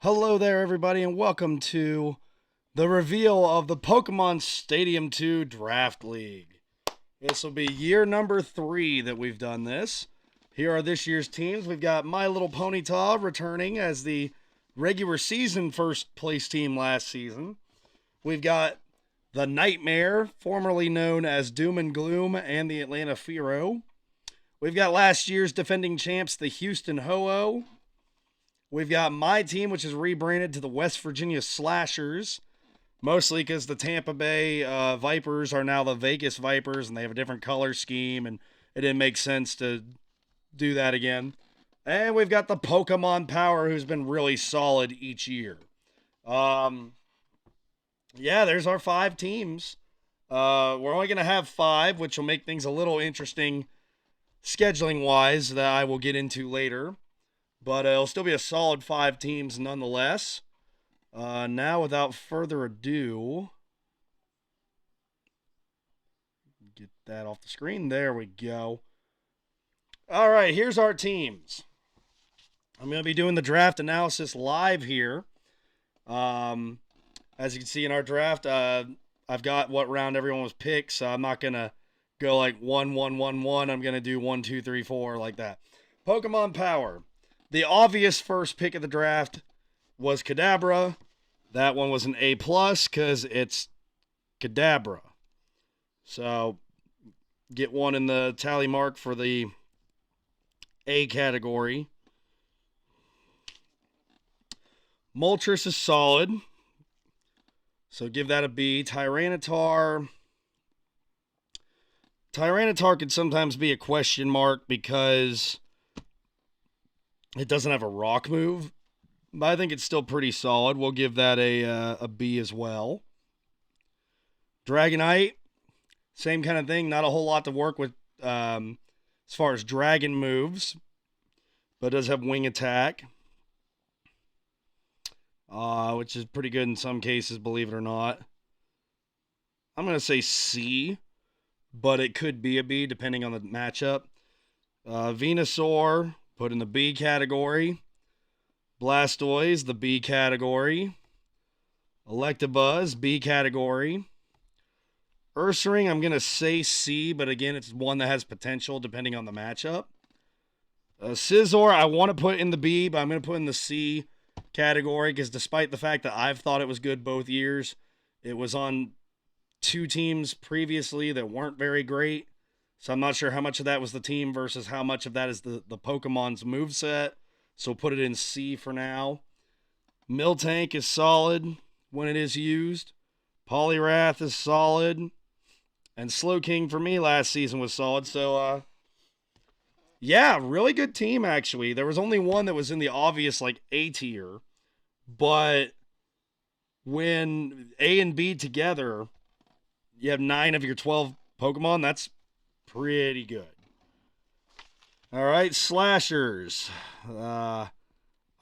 Hello there, everybody, and welcome to the reveal of the Pokemon Stadium 2 Draft League. This will be year number 3 that we've done this. Here are this year's teams. We've got My Little Ponyta returning as the regular season first place team last season. We've got the Nightmare, formerly known as Doom and Gloom, and the Atlanta Firo. We've got last year's defending champs, the Houston Ho-Oh. We've got my team, which is rebranded to the West Virginia Slashers, mostly because the Tampa Bay Vipers are now the Vegas Vipers, and they have a different color scheme, and it didn't make sense to do that again. And we've got the Pokemon Power, who's been really solid each year. Yeah, there's our 5 teams. We're only going to have 5, which will make things a little interesting scheduling wise that I will get into later. But it'll still be a solid 5 teams nonetheless. Now, without further ado, get that off the screen. There we go. All right, here's our teams. I'm going to be doing the draft analysis live here. As you can see in our draft, I've got what round everyone was picked, so I'm not going to go like 1, 1, 1, 1. I'm going to do 1, 2, 3, 4 like that. Pokemon Power. The obvious first pick of the draft was Kadabra. That one was an A+ because it's Kadabra. So get one in the tally mark for the A category. Moltres is solid. So give that a B. Tyranitar could sometimes be a question mark because it doesn't have a rock move, but I think it's still pretty solid. We'll give that a B as well. Dragonite, same kind of thing. Not a whole lot to work with as far as dragon moves, but does have wing attack, which is pretty good in some cases, believe it or not. I'm going to say C, but it could be a B depending on the matchup. Venusaur, put in the B category. Blastoise, the B category. Electabuzz, B category. Ursaring, I'm going to say C, but again, it's one that has potential depending on the matchup. Scizor, I want to put in the B, but I'm going to put in the C category because despite the fact that I've thought it was good both years, it was on 2 teams previously that weren't very great. So I'm not sure how much of that was the team versus how much of that is the Pokemon's moveset. So put it in C for now. Miltank is solid when it is used. Poliwrath is solid. And Slowking for me last season was solid. So, yeah, really good team, actually. There was only one that was in the obvious, like, A tier. But when A and B together, you have 9 of your 12 Pokemon. That's pretty good. All right, Slashers. I'm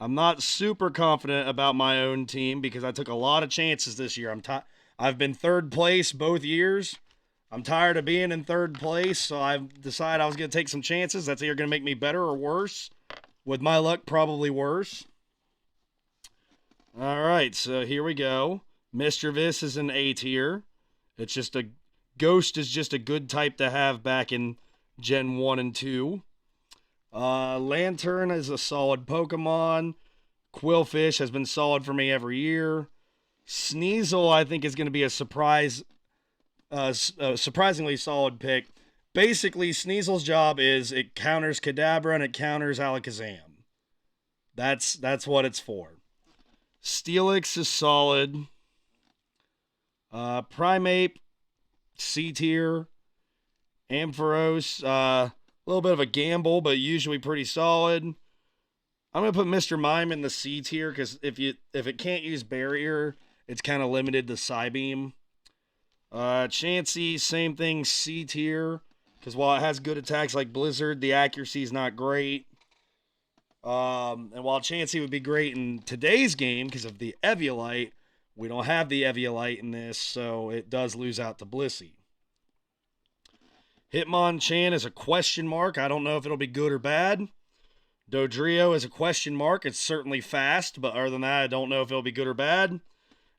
not super confident about my own team because I took a lot of chances this year. I've been 3rd place both years. I'm tired of being in 3rd place, so I decided I was going to take some chances. That's either going to make me better or worse. With my luck, probably worse. All right, so here we go. Mischievous is an A tier. It's just a Ghost is just a good type to have back in Gen 1 and 2. Lantern is a solid Pokemon. Quillfish has been solid for me every year. Sneasel, I think, is going to be a surprisingly solid pick. Basically, Sneasel's job is it counters Kadabra and it counters Alakazam. That's what it's for. Steelix is solid. Primeape, C tier. Ampharos, a little bit of a gamble, but usually pretty solid. I'm gonna put Mr. Mime in the C tier because if it can't use barrier, it's kind of limited to Psybeam. Chansey, same thing, C tier because while it has good attacks like Blizzard, the accuracy is not great. And while Chansey would be great in today's game because of the Eviolite, we don't have the Eviolite in this, so it does lose out to Blissey. Hitmonchan is a question mark. I don't know if it'll be good or bad. Dodrio is a question mark. It's certainly fast, but other than that, I don't know if it'll be good or bad.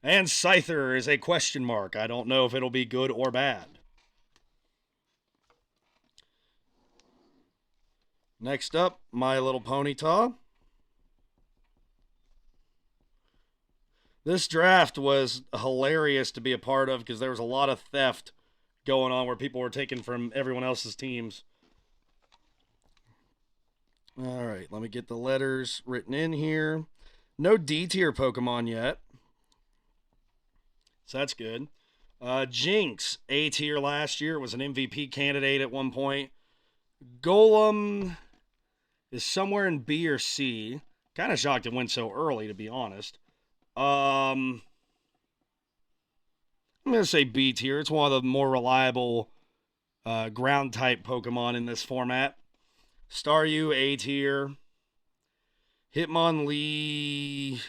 And Scyther is a question mark. I don't know if it'll be good or bad. Next up, My Little Ponyta. This draft was hilarious to be a part of because there was a lot of theft going on where people were taken from everyone else's teams. All right, let me get the letters written in here. No D tier Pokemon yet, so that's good. Jinx, A tier last year, was an MVP candidate at one point. Golem is somewhere in B or C. Kind of shocked it went so early, to be honest. I'm going to say B tier. It's one of the more reliable ground type Pokemon in this format. Staryu, A tier. Hitmonlee.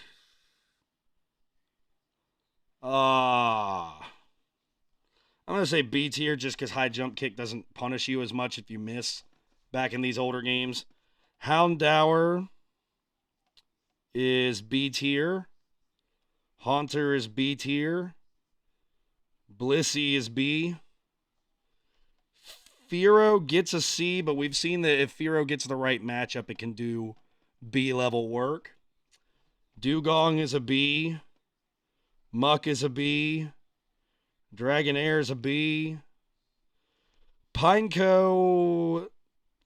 I'm going to say B tier just because high jump kick doesn't punish you as much if you miss back in these older games. Houndour is B tier. Haunter is B tier. Blissey is B. Fearow gets a C, but we've seen that if Fearow gets the right matchup, it can do B level work. Dugong is a B. Muck is a B. Dragonair is a B. Pineco,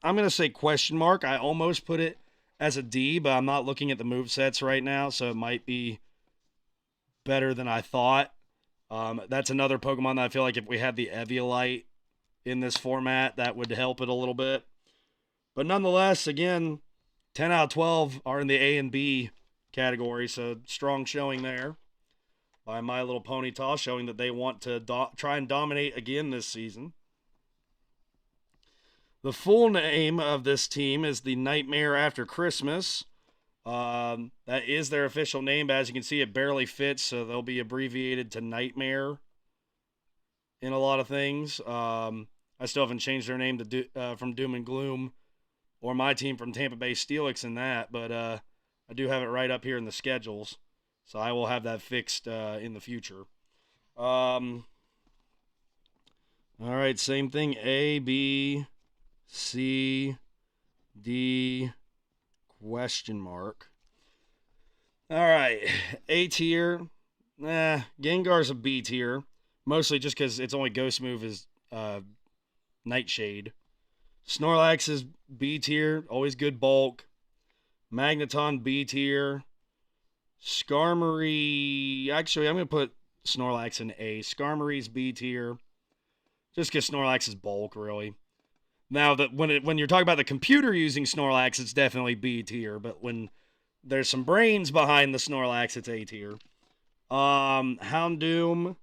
I'm going to say question mark. I almost put it as a D, but I'm not looking at the movesets right now, so it might be better than I thought. That's another Pokemon that I feel like if we had the Eviolite in this format, that would help it a little bit. But nonetheless, again, 10 out of 12 are in the A and B category, so strong showing there by My Little Ponyta, showing that they want to try and dominate again this season. The full name of this team is the Nightmare After Christmas. That is their official name, but as you can see, it barely fits, so they'll be abbreviated to Nightmare in a lot of things. I still haven't changed their name to from Doom and Gloom, or my team from Tampa Bay Steelix in that, but I do have it right up here in the schedules, so I will have that fixed in the future. All right, same thing. A, B, C, D, question mark. All right, A tier. Gengar's a B tier, mostly just because its only ghost move is Nightshade. Snorlax is B tier, always good bulk. Magneton B tier. Skarmory, actually, I'm going to put Snorlax in A. Skarmory's B tier, just because Snorlax is bulk, really. Now, that when you're talking about the computer using Snorlax, it's definitely B tier, but when there's some brains behind the Snorlax, it's A tier. Houndoom,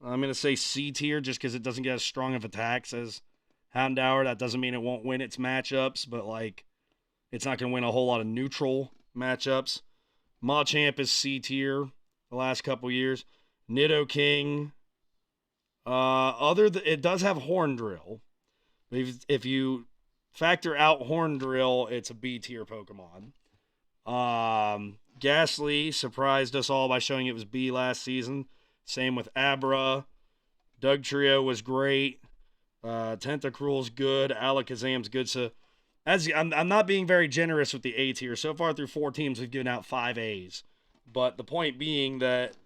I'm going to say C tier just because it doesn't get as strong of attacks as Houndour. That doesn't mean it won't win its matchups, but like it's not going to win a whole lot of neutral matchups. Machamp is C tier the last couple years. Nidoking, it does have Horn Drill. If you factor out Horn Drill, it's a B tier Pokemon. Ghastly surprised us all by showing it was B last season. Same with Abra. Dugtrio was great. Tentacruel's good. Alakazam's good. So I'm not being very generous with the A tier. So far through 4 teams, we've given out 5 A's. But the point being that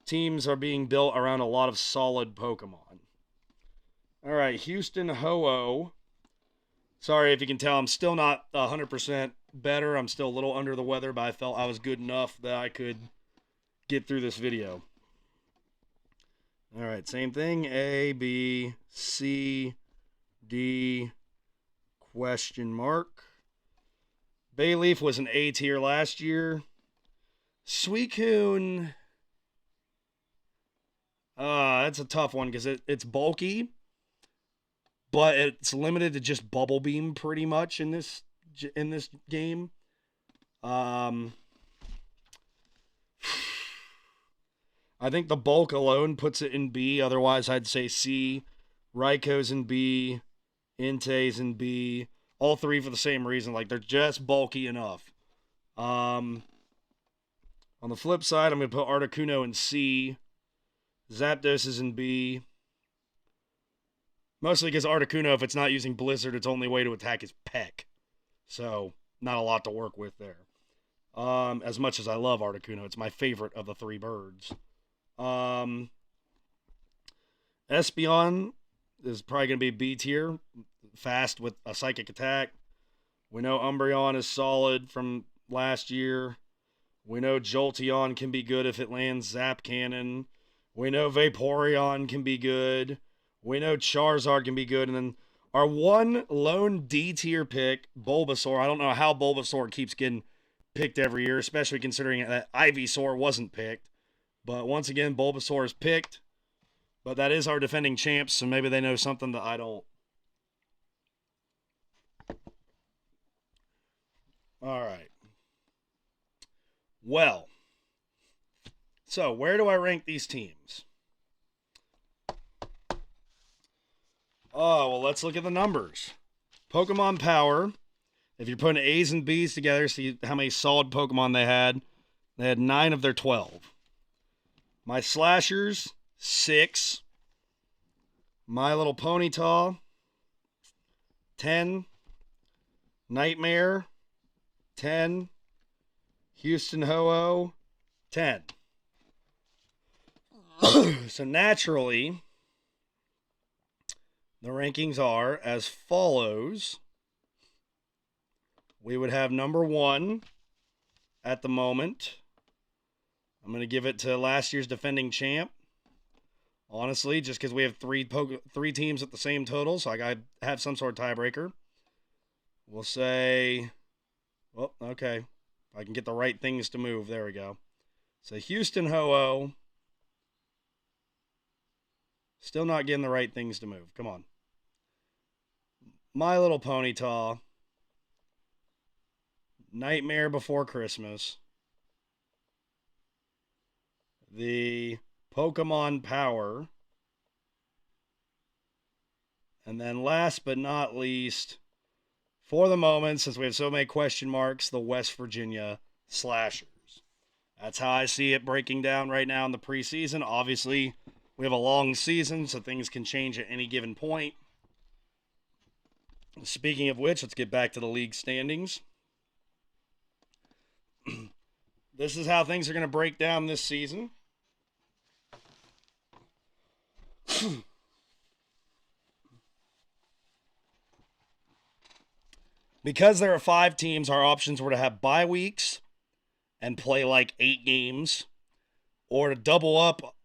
teams are being built around a lot of solid Pokemon. All right, Houston Ho-Oh. Sorry if you can tell, I'm still not 100% better. I'm still a little under the weather, but I felt I was good enough that I could get through this video. All right, same thing. A, B, C, D, question mark. Bayleaf was an A tier last year. Suicune, that's a tough one because it's bulky, but it's limited to just Bubble Beam pretty much in this game. I think the bulk alone puts it in B. Otherwise, I'd say C. Raikou in B. Entei's in B. All three for the same reason. Like, they're just bulky enough. On the flip side, I'm going to put Articuno in C. Zapdos is in B. Mostly because Articuno, if it's not using Blizzard, its only way to attack is Peck. So, not a lot to work with there. As much as I love Articuno, it's my favorite of the three birds. Espeon is probably going to be B tier. Fast with a psychic attack. We know Umbreon is solid from last year. We know Jolteon can be good if it lands Zap Cannon. We know Vaporeon can be good. We know Charizard can be good. And then our one lone D tier pick, Bulbasaur. I don't know how Bulbasaur keeps getting picked every year, especially considering that Ivysaur wasn't picked. But once again, Bulbasaur is picked. But that is our defending champs, so maybe they know something that I don't. All right. Well, so where do I rank these teams? Oh, well, let's look at the numbers. Pokemon Power. If you're putting A's and B's together, see how many solid Pokemon they had. They had 9 of their 12. My Slashers, 6. My Little Ponyta, 10. Nightmare, 10. Houston Ho-Oh, 10. So naturally, the rankings are as follows. We would have number 1 at the moment. I'm going to give it to last year's defending champ. Honestly, just because we have three teams at the same total, so I got to have some sort of tiebreaker. We'll say, well, okay. I can get the right things to move. There we go. So Houston Ho-Oh. Still not getting the right things to move. Come on. My Little Ponyta. Nightmare Before Christmas. The Pokemon Power. And then last but not least, for the moment, since we have so many question marks, the West Virginia Slashers. That's how I see it breaking down right now in the preseason. Obviously, we have a long season, so things can change at any given point. Speaking of which, let's get back to the league standings. This is how things are going to break down this season. Because there are 5 teams, our options were to have bye weeks and play like 8 games, or to double up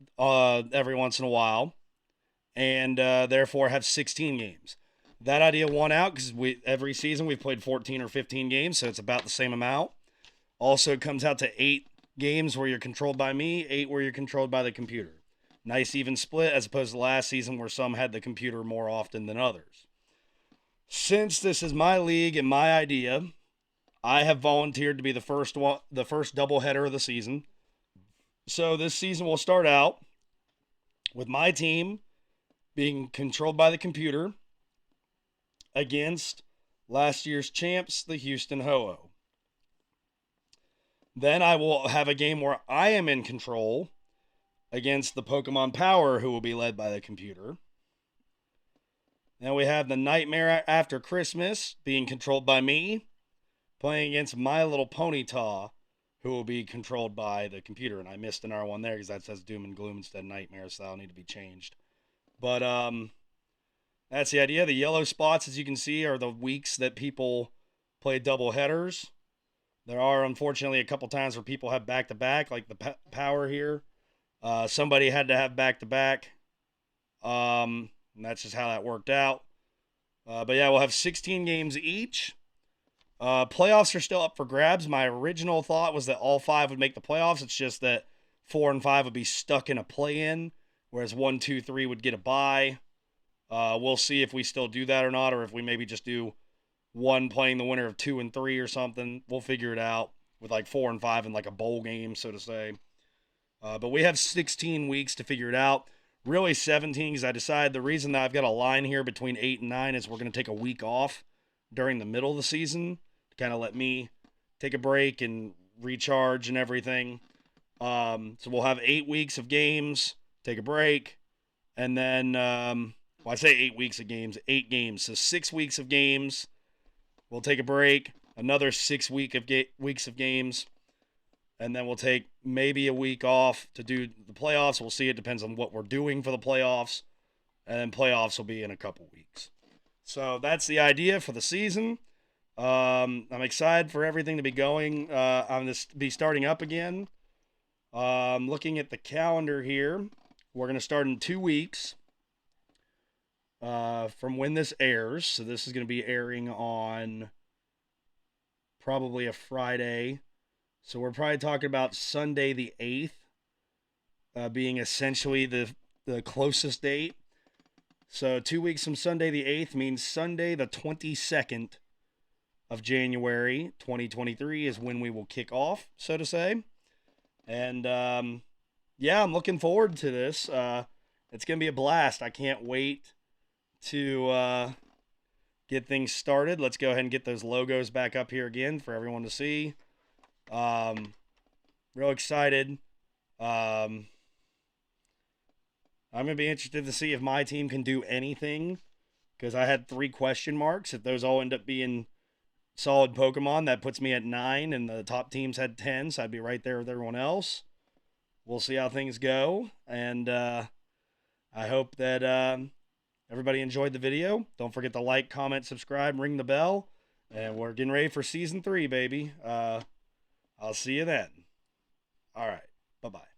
every once in a while, and therefore have 16 games. That idea won out because every season we've played 14 or 15 games, so it's about the same amount. Also, it comes out to 8 games where you're controlled by me, 8 where you're controlled by the computer. Nice even split, as opposed to last season where some had the computer more often than others. Since this is my league and my idea, I have volunteered to be the first doubleheader of the season. So this season will start out with my team being controlled by the computer against last year's champs, the Houston Ho-Oh. Then I will have a game where I am in control against the Pokemon Power, who will be led by the computer. Then we have the Nightmare After Christmas being controlled by me, playing against My Little Ponyta, who will be controlled by the computer. And I missed an R1 there because that says Doom and Gloom instead of Nightmare, so that'll need to be changed. But that's the idea. The yellow spots, as you can see, are the weeks that people play double headers. There are, unfortunately, a couple times where people have back-to-back, like the Power here. Somebody had to have back-to-back. And that's just how that worked out. But yeah, we'll have 16 games each. Playoffs are still up for grabs. My original thought was that all 5 would make the playoffs. It's just that 4 and 5 would be stuck in a play-in, whereas 1, 2, 3 would get a bye. We'll see if we still do that or not, or if we maybe just do 1 playing the winner of 2 and 3 or something. We'll figure it out with like 4 and 5 in like a bowl game, so to say. But we have 16 weeks to figure it out. Really 17, because I decided the reason that I've got a line here between 8 and 9 is we're going to take a week off during the middle of the season to kind of let me take a break and recharge and everything. So we'll have 8 weeks of games, take a break, and then well, I say 8 weeks of games, 8 games. So 6 weeks of games. We'll take a break, another 6 weeks of games, and then we'll take maybe a week off to do the playoffs. We'll see. It depends on what we're doing for the playoffs, and then playoffs will be in a couple weeks. So that's the idea for the season. I'm excited for everything to be going. I'm going to be starting up again. Looking at the calendar here, we're going to start in 2 weeks from when this airs. So this is going to be airing on probably a Friday. So we're probably talking about Sunday the 8th being essentially the closest date. So 2 weeks from Sunday the 8th means Sunday the 22nd of January 2023 is when we will kick off, so to say. And yeah, I'm looking forward to this. It's going to be a blast. I can't wait to get things started. Let's go ahead and get those logos back up here again for everyone to see. Real excited. I'm going to be interested to see if my team can do anything, because I had 3 question marks. If those all end up being solid Pokemon, that puts me at 9, and the top teams had 10, so I'd be right there with everyone else. We'll see how things go, and I hope that everybody enjoyed the video. Don't forget to like, comment, subscribe, ring the bell, and we're getting ready for Season 3, baby. I'll see you then. All right, bye-bye.